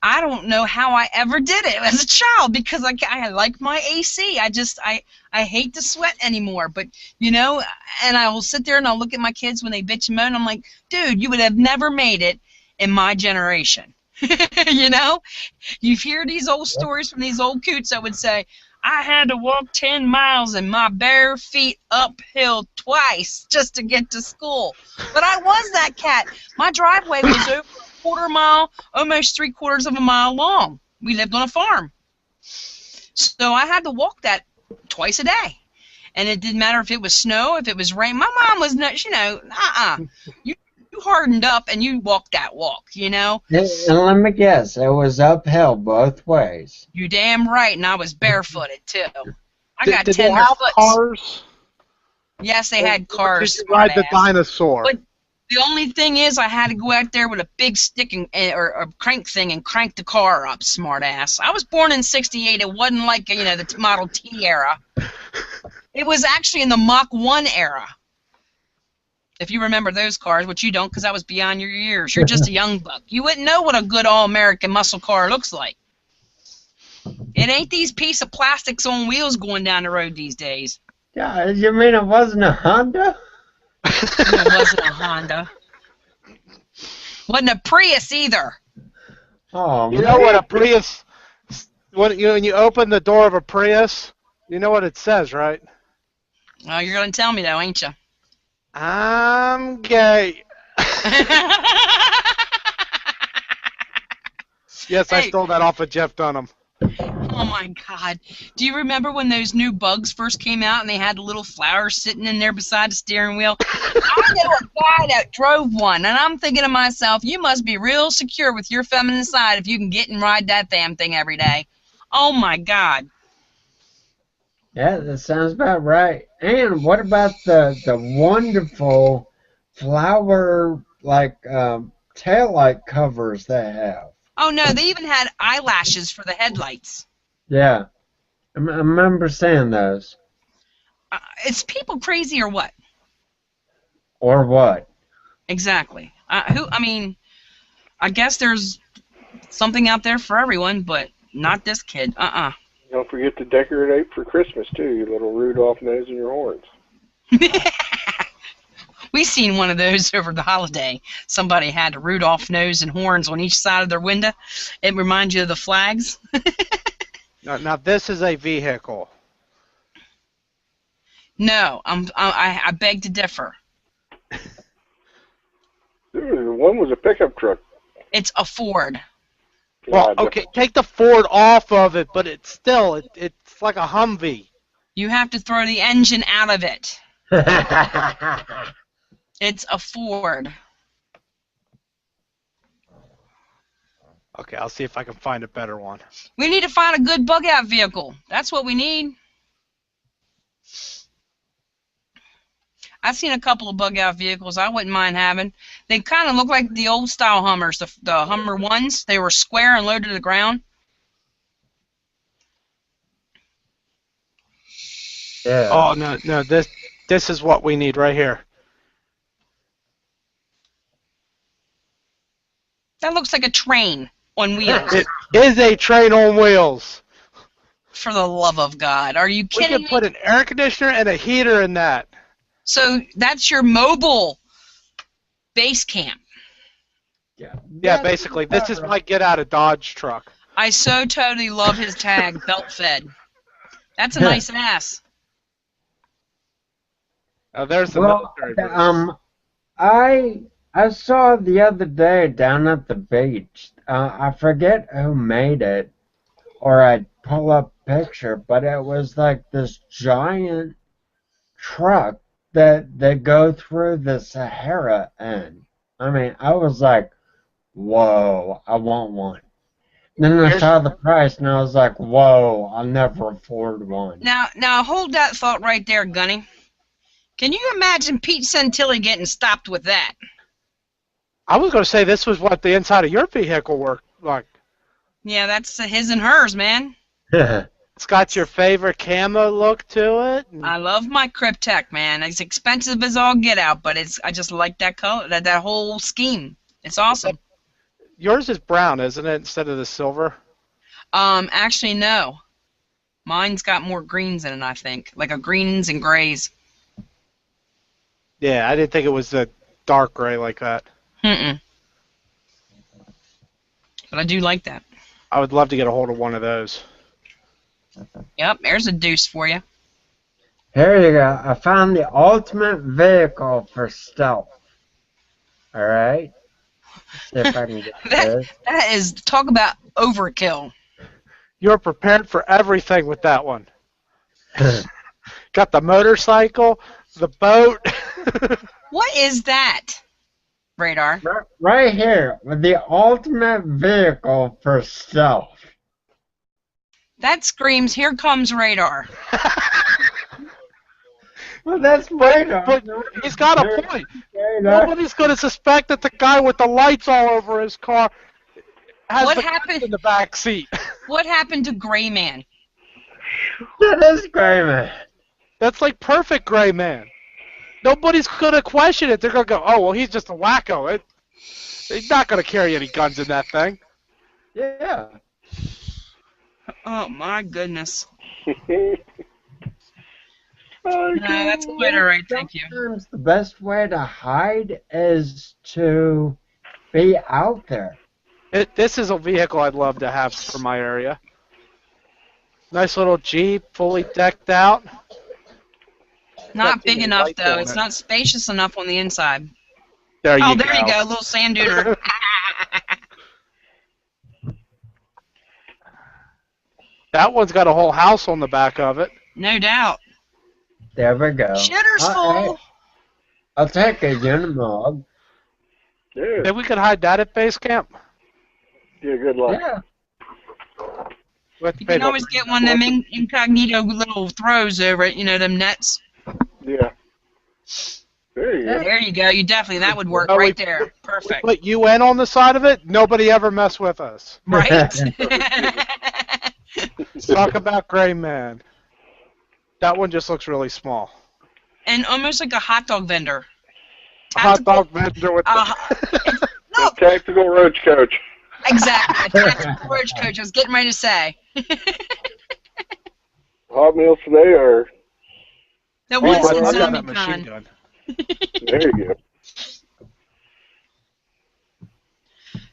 I don't know how I ever did it as a child because I like my AC. I hate to sweat anymore. But, and I will sit there and I'll look at my kids when they bitch and moan. I'm like, dude, you would have never made it in my generation. You hear these old stories from these old coots that would say, I had to walk 10 miles in my bare feet uphill twice just to get to school. But I was that cat. My driveway was over a quarter mile, almost 3/4 of a mile long. We lived on a farm. So I had to walk that twice a day. And it didn't matter if it was snow, if it was rain. My mom was not, you hardened up and you walked that walk, And let me guess, it was uphill both ways. You damn right, and I was barefooted too. I got Did they tender have foots. cars? Yes, they had cars. Did you ride the smartass. dinosaur? But the only thing is, I had to go out there with a big stick or a crank thing and crank the car up, smartass. I was born in '68. It wasn't like the Model T era. It was actually in the Mach 1 era. If you remember those cars, which you don't because that was beyond your years. You're just a young buck. You wouldn't know what a good all-American muscle car looks like. It ain't these piece of plastics on wheels going down the road these days. Yeah, you mean it wasn't a Honda? No, it wasn't a Honda. Wasn't a Prius either. Oh, You know what a Prius? When you open the door of a Prius, you know what it says, right? Oh, you're gonna tell me though, ain't you? I'm gay. Yes, I Hey. stole that off of Jeff Dunham. Oh my God! Do you remember when those new bugs first came out and they had the little flowers sitting in there beside the steering wheel? I know a guy that drove one, and I'm thinking to myself, you must be real secure with your feminine side if you can get and ride that damn thing every day. Oh my God! Yeah, that sounds about right. And what about the wonderful flower taillight covers they have? Oh no, they even had eyelashes for the headlights. Yeah, I remember seeing those. Is people crazy or what? Or what? Exactly. I guess there's something out there for everyone, but not this kid. Don't forget to decorate for Christmas, too, your little Rudolph nose and your horns. We seen one of those over the holiday. Somebody had a Rudolph nose and horns on each side of their window. It reminds you of the flags. Now this is a vehicle. No, I beg to differ. One was a pickup truck. It's a Ford. Well, okay, take the Ford off of it, but it's like a Humvee. You have to throw the engine out of it. It's a Ford. Okay, I'll see if I can find a better one. We need to find a good bug-out vehicle. That's what we need. I've seen a couple of bug-out vehicles I wouldn't mind having. They kind of look like the old-style Hummers, the Hummer ones. They were square and low to the ground. Yeah. Oh, no, this is what we need right here. That looks like a train on wheels. It is a train on wheels. For the love of God. Are you We kidding can me? put an air conditioner and a heater in that. So that's your mobile base camp. Yeah, basically, this is my get out of Dodge truck. I so totally love his tag, belt fed. That's a nice ass. Oh, there's the Well, military version. I saw the other day down at the beach. I forget who made it, or I'd pull up a picture, but it was like this giant truck that they go through the Sahara in. I mean, I was like, whoa, I want one. Then I saw the price, and I was like, whoa, I'll never afford one. Now hold that thought right there, Gunny. Can you imagine Pete Santilli getting stopped with that? I was going to say this was what the inside of your vehicle worked like. Yeah, that's his and hers, man. It's got your favorite camo look to it. I love my Cryptek, man. It's expensive as all get out, but I just like that color, that whole scheme. It's awesome. Yours is brown, isn't it, instead of the silver? Actually, no. Mine's got more greens in it, I think. Like a greens and grays. Yeah, I didn't think it was a dark gray like that. Mm-mm. But I do like that. I would love to get a hold of one of those. Yep, there's a deuce for you. Here you go. I found the ultimate vehicle for stealth. All right. See if I can get this. That is, talk about overkill. You're prepared for everything with that one. Got the motorcycle, the boat. What is that? Radar. Right here, with the ultimate vehicle for stealth. That screams, here comes radar. Well, that's radar. But he's got a point. Nobody's going to suspect that the guy with the lights all over his car has What the happened- gun in the back seat. What happened to Gray Man? That is Gray Man. That's like perfect Gray Man. Nobody's going to question it. They're going to go, oh, well, he's just a wacko. He's not going to carry any guns in that thing. Yeah. Oh my goodness. Oh, No, that's quite alright, thank you. Sometimes the best way to hide is to be out there. This is a vehicle I'd love to have for my area. Nice little Jeep, fully decked out. Not Got big the enough lights though. on It's it. not spacious enough on the inside. There Oh, you there you go, a little sand duner. That one's got a whole house on the back of it. No doubt. There we go. Shitter's full. I'll take a Unimog. Yeah. Maybe we could hide that at base camp. Yeah, good luck. Yeah. We have to You pay can the- always get one of them incognito little throws over it, you know, them nets. Yeah. There you go. There you go. You definitely, that would work Oh, right we- there. Perfect. Put UN on the side of it. Nobody ever mess with us. Right? Talk about Gray Man. That one just looks really small. And almost like a hot dog vendor. A hot dog vendor with the... No, Tactical roach coach. exactly. A tactical roach coach. I was getting ready to say. Hot meals today are. That one's Oh, in I got zombie that machine con. gun. There you go.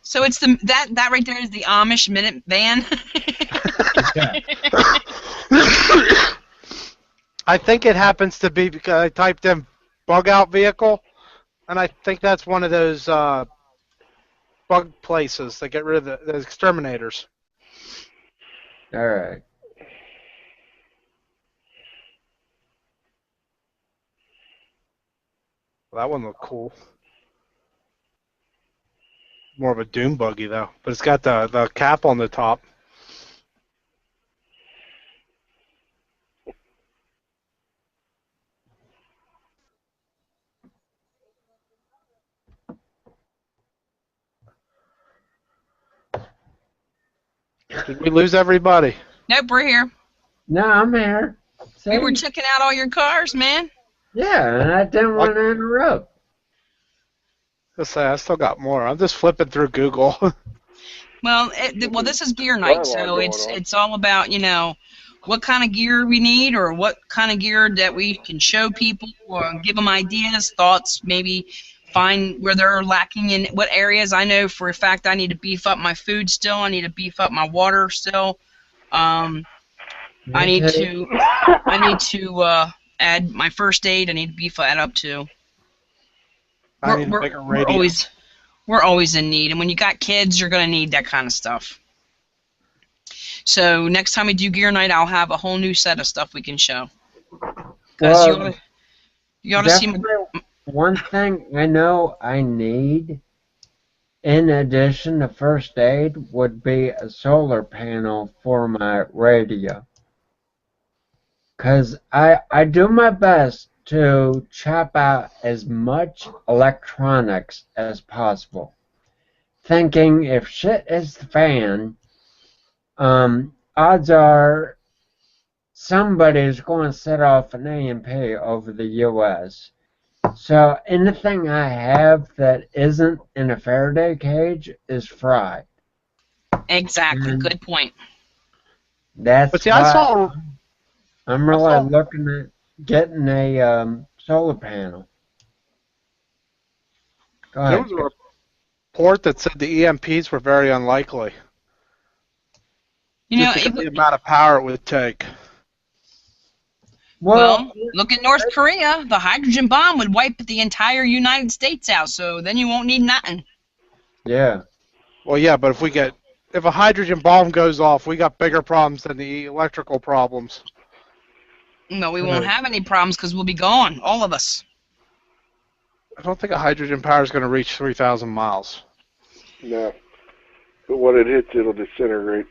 So it's the that right there is the Amish minute van. I think it happens to be because I typed in bug out vehicle, and I think that's one of those bug places that get rid of the exterminators. All right. Well, that one looked cool. More of a doom buggy though, but it's got the cap on the top. Did we lose everybody? Nope, we're here. No, I'm here. We were See? checking out all your cars, man. Yeah, and I didn't want to interrupt. Let's say I still got more. I'm just flipping through Google. Well, well, this is gear night, so it's all about, you know, what kind of gear we need or what kind of gear that we can show people or give them ideas, thoughts, maybe find where they're lacking in what areas. I know for a fact I need to beef up my food still. I need to beef up my water still. I need to add my first aid. I need to beef that up too. I need a bigger radio. We're always in need, and when you got kids, you're gonna need that kind of stuff. So next time we do gear night, I'll have a whole new set of stuff we can show. Because you ought to see. One thing I know I need, in addition to first aid, would be a solar panel for my radio. Because I do my best to chop out as much electronics as possible. Thinking if shit is the fan, odds are somebody's going to set off an EMP over the U.S. So anything I have that isn't in a Faraday cage is fried. Exactly. Good point. That's But see, I why saw I'm really looking at getting a solar panel. Go there ahead. was a report that said the EMPs were very unlikely. You know, Just because of the amount of power it would take. well, look at North Korea. The hydrogen bomb would wipe the entire United States out, so then you won't need nothing. yeah. Well, yeah, but if if a hydrogen bomb goes off, we got bigger problems than the electrical problems. No, we won't have any problems because we'll be gone, all of us. I don't think a hydrogen power is going to reach 3,000 miles. No. But when it hits, it'll disintegrate.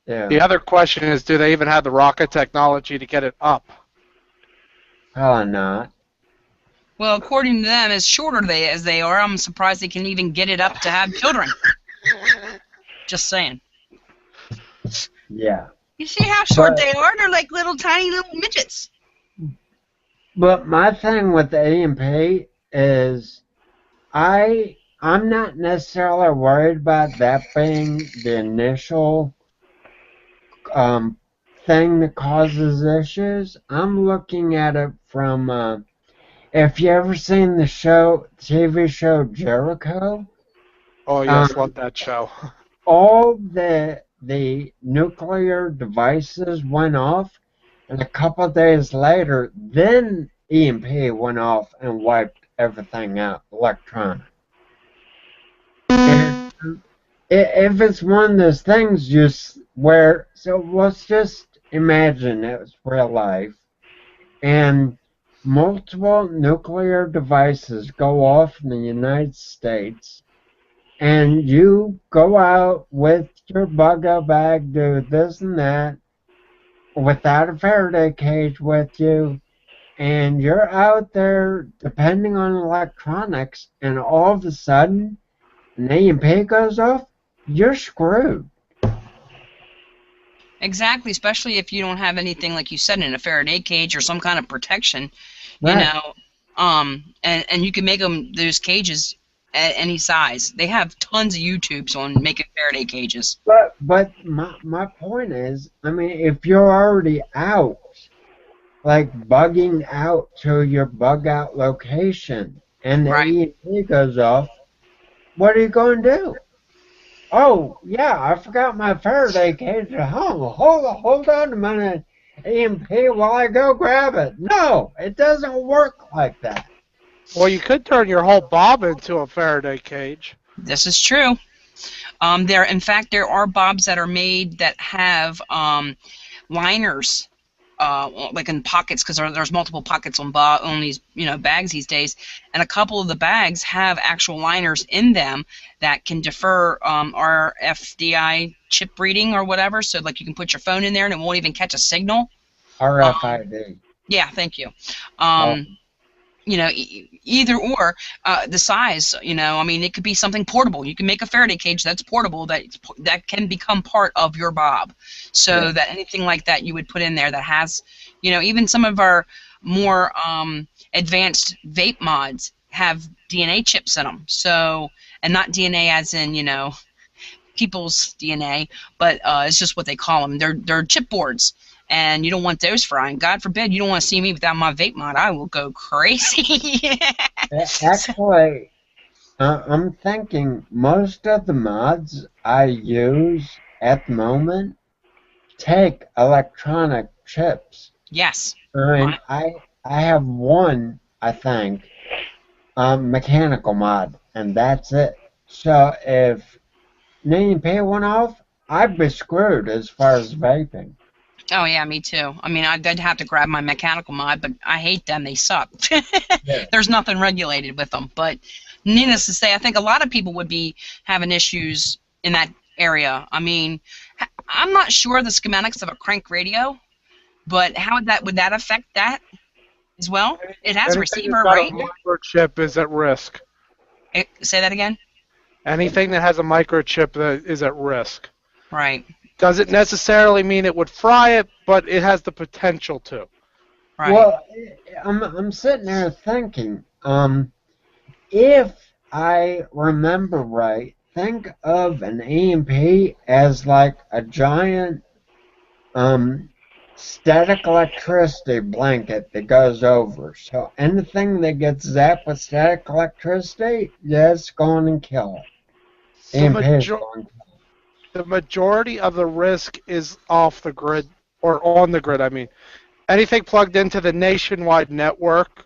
Yeah. The other question is, do they even have the rocket technology to get it up? Probably not. Well, according to them, as shorter as they are, I'm surprised they can even get it up to have children. Just saying. Yeah. You see how short they are? They're like little tiny little midgets. But my thing with the EMP is I'm not necessarily worried about that being the initial thing that causes issues. I'm looking at it from if you ever seen the TV show Jericho. Oh yes, love that show. All the nuclear devices went off, and a couple of days later, then EMP went off and wiped everything out, electronic. And if it's one of those things so let's just imagine it was real life, and multiple nuclear devices go off in the United States, and you go out with your bug-out bag, do this and that, without a Faraday cage with you, and you're out there depending on electronics, and all of a sudden an EMP goes off, you're screwed. Exactly, especially if you don't have anything, like you said, in a Faraday cage or some kind of protection, Right. you know. And you can make them, those cages, at any size. They have tons of YouTubes on making Faraday cages. But my point is, I mean, if you're already out, like bugging out to your bug out location, and the Right. EMP goes off, what are you going to do? Oh, yeah, I forgot my Faraday cage at home. Hold on a minute, EMP, while I go grab it. No, it doesn't work like that. Well, you could turn your whole bob into a Faraday cage. This is true. In fact, there are bobs that are made that have liners, like in pockets, because there's multiple pockets on these bags these days, and a couple of the bags have actual liners in them that can defer RFID chip reading or whatever. So like you can put your phone in there and it won't even catch a signal. RFID. Yeah, thank you. Either or, the size, I mean, it could be something portable. You can make a Faraday cage that's portable that can become part of your bob. So that anything like that you would put in there that has, even some of our more advanced vape mods have DNA chips in them. So, and not DNA as in, people's DNA, but it's just what they call them. They're chipboards. And you don't want those frying. God forbid, you don't want to see me without my vape mod. I will go crazy. Actually, I'm thinking most of the mods I use at the moment take electronic chips. Yes. I mean, I have one, I think, mechanical mod, and that's it. So if an EMP went off, I'd be screwed as far as vaping. Oh, yeah, me too. I mean, I'd have to grab my mechanical mod, but I hate them. They suck. Yeah. There's nothing regulated with them. But needless to say, I think a lot of people would be having issues in that area. I mean, I'm not sure the schematics of a crank radio, but how would that affect that as well? It has a receiver, right? Anything that's got a microchip is at risk. Say that again? Anything that has a microchip that is at risk. Right. Doesn't necessarily mean it would fry it, but it has the potential to. Right. Well, I'm sitting there thinking, if I remember right, think of an EMP as like a giant static electricity blanket that goes over. So anything that gets zapped with static electricity, it's going to kill it. EMP is going to. The majority of the risk is off the grid, or on the grid, I mean. Anything plugged into the nationwide network,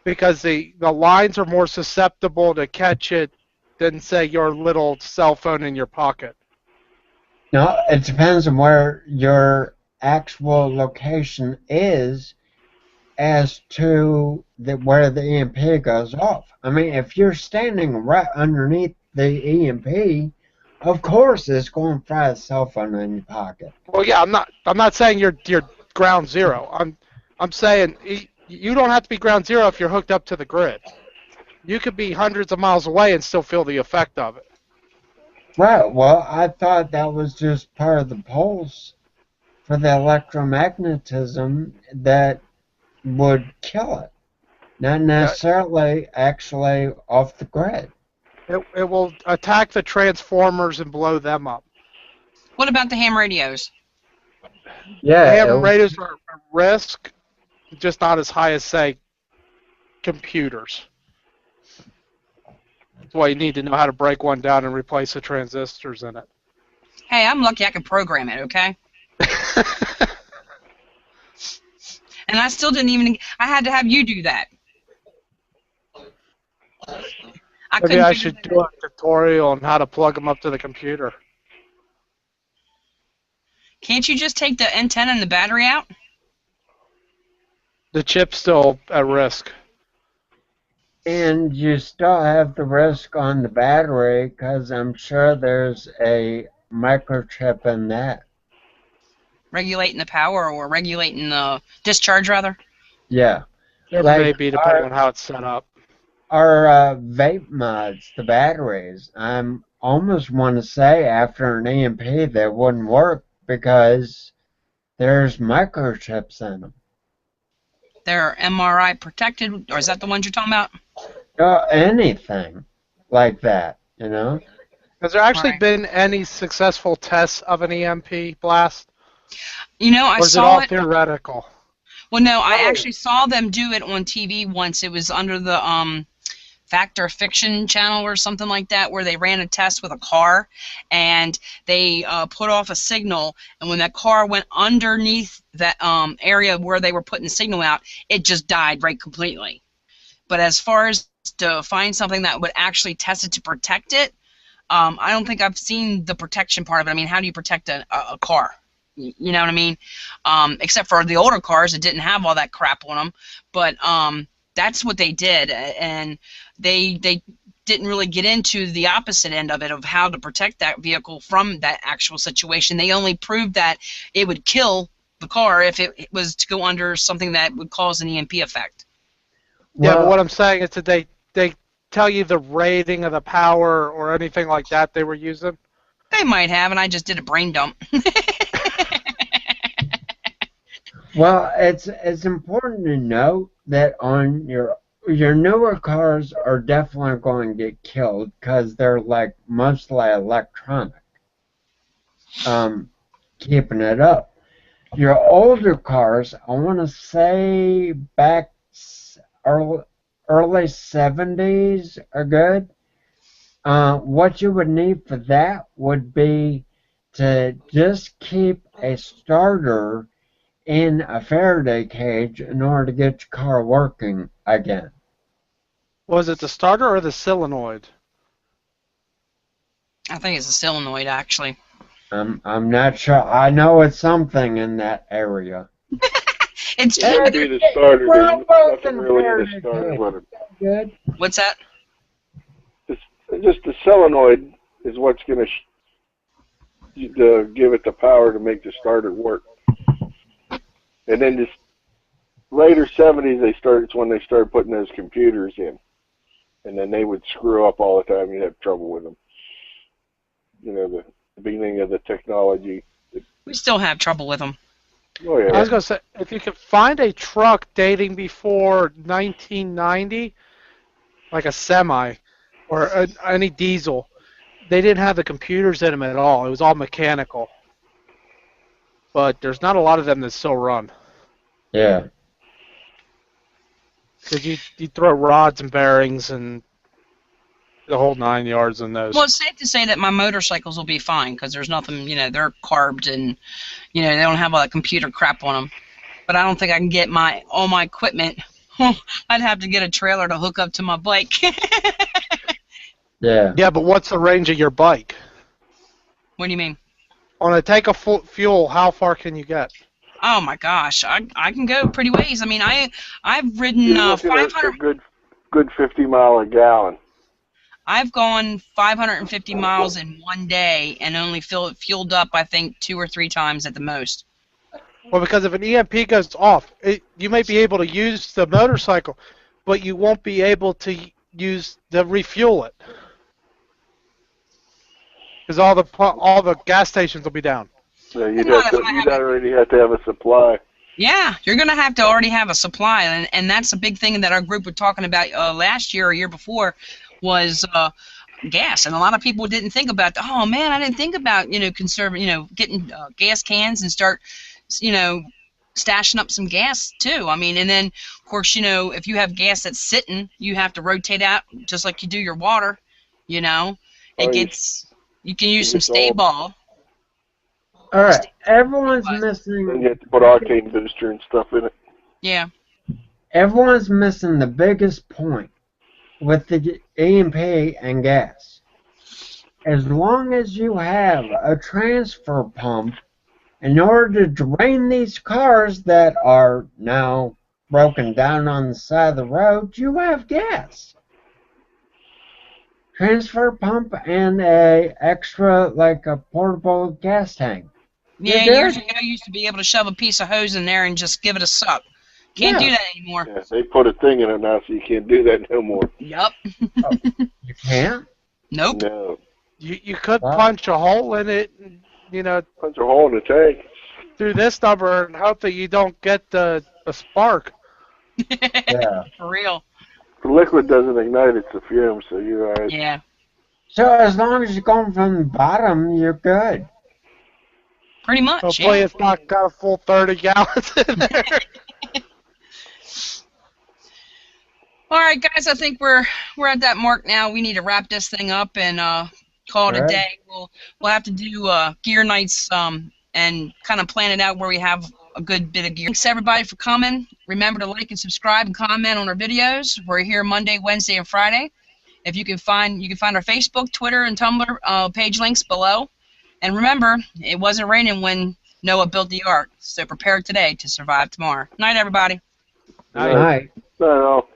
because the lines are more susceptible to catch it than, say, your little cell phone in your pocket. No, it depends on where your actual location is as to where the EMP goes off. I mean, if you're standing right underneath the EMP, of course it's going to fry a cell phone in your pocket. Well, yeah, I'm not saying you're ground zero. I'm saying you don't have to be ground zero if you're hooked up to the grid. You could be hundreds of miles away and still feel the effect of it. Right, well, I thought that was just part of the pulse for the electromagnetism that would kill it. Not necessarily actually off the grid. It will attack the transformers and blow them up. What about the ham radios? Yeah, Ham radios are a risk, just not as high as, say, computers. That's why you need to know how to break one down and replace the transistors in it. Hey, I'm lucky I can program it, okay? And I still didn't even... I had to have you do that. Maybe I should do a tutorial on how to plug them up to the computer. Can't you just take the antenna and the battery out? The chip's still at risk. And you still have the risk on the battery because I'm sure there's a microchip in that. Regulating the power or regulating the discharge, rather? Yeah. There may be, depending on how it's set up. Our vape mods, the batteries, I'm almost want to say after an EMP they wouldn't work because there's microchips in them. They're MRI protected, or is that the ones you're talking about? Anything like that, you know? Has there actually been any successful tests of an EMP blast? You know, I saw it. Or is it all theoretical? Well, no, I actually saw them do it on TV once. It was under the Fact or Fiction channel or something like that, where they ran a test with a car, and they put off a signal, and when that car went underneath that area where they were putting the signal out, it just died right completely. But as far as to find something that would actually test it to protect it, I don't think I've seen the protection part of it. I mean, how do you protect a car? You know what I mean? Except for the older cars that didn't have all that crap on them. But that's what they did, and they didn't really get into the opposite end of it, of how to protect that vehicle from that actual situation. They only proved that it would kill the car if it was to go under something that would cause an EMP effect. Yeah, but what I'm saying is that they tell you the rating of the power or anything like that they were using? They might have, and I just did a brain dump. Well, it's important to note that on your newer cars are definitely going to get killed because they're like mostly electronic, keeping it up. Your older cars, I want to say back early 70s are good. What you would need for that would be to just keep a starter in a Faraday cage in order to get your car working again. Was it the starter or the solenoid? I think it's a solenoid, actually. I'm not sure. I know it's something in that area. It's It be the starter. There's nothing really in the starter with it. Good. What's that? Just the solenoid is what's going to give it the power to make the starter work. And then this later 70s, it's when they started putting those computers in. And then they would screw up all the time. You'd have trouble with them. You know, the beginning of the technology. We still have trouble with them. Oh, yeah. I was going to say, if you could find a truck dating before 1990, like a semi or any diesel, they didn't have the computers in them at all. It was all mechanical. But there's not a lot of them that still run. Yeah. Because you throw rods and bearings and the whole 9 yards in those. Well, it's safe to say that my motorcycles will be fine because there's nothing, they're carbed and, they don't have all that computer crap on them. But I don't think I can get all my equipment. I'd have to get a trailer to hook up to my bike. Yeah. Yeah, but what's the range of your bike? What do you mean? On a tank of fuel, how far can you get? Oh my gosh, I can go pretty ways. I mean, I've ridden You're looking at 500. a good 50 mile a gallon. I've gone 550 miles in one day and only fueled up, I think, 2 or 3 times at the most. Well, because if an EMP goes off, you may be able to use the motorcycle, but you won't be able to use the refuel it, because all the gas stations will be down. Yeah, you'd already have to have a supply. Yeah, you're going to have to already have a supply, and that's a big thing that our group was talking about last year or year before was gas. And a lot of people didn't think about, oh man, I didn't think about, conserving, getting gas cans and start, stashing up some gas too. I mean, and then of course, if you have gas that's sitting, you have to rotate out just like you do your water. You can use some Stay-Ball. All right, everyone's missing. And you have to put octane booster and stuff in it. Yeah. Everyone's missing the biggest point with the EMP and gas. As long as you have a transfer pump, in order to drain these cars that are now broken down on the side of the road, you have gas. Transfer pump and a extra, like a portable gas tank. Yeah, years ago you used to be able to shove a piece of hose in there and just give it a suck. Can't do that anymore. Yeah, they put a thing in it now, so you can't do that no more. Yup. Oh, you can't? Nope. No. You could punch a hole in it, Punch a hole in the tank. Through this number and hope that you don't get the spark. Yeah. For real. The liquid doesn't ignite, it's the fume, so you're alright. Yeah. So as long as you're going from the bottom, you're good. Pretty much. Hopefully it's not got a full 30 gallons in there. All right, guys. I think we're at that mark now. We need to wrap this thing up and call it a day. We'll have to do gear nights and kind of plan it out where we have a good bit of gear. Thanks everybody for coming. Remember to like and subscribe and comment on our videos. We're here Monday, Wednesday, and Friday. If you can find our Facebook, Twitter, and Tumblr page links below. And remember, it wasn't raining when Noah built the ark, so prepare today to survive tomorrow. Night, everybody. Night. No.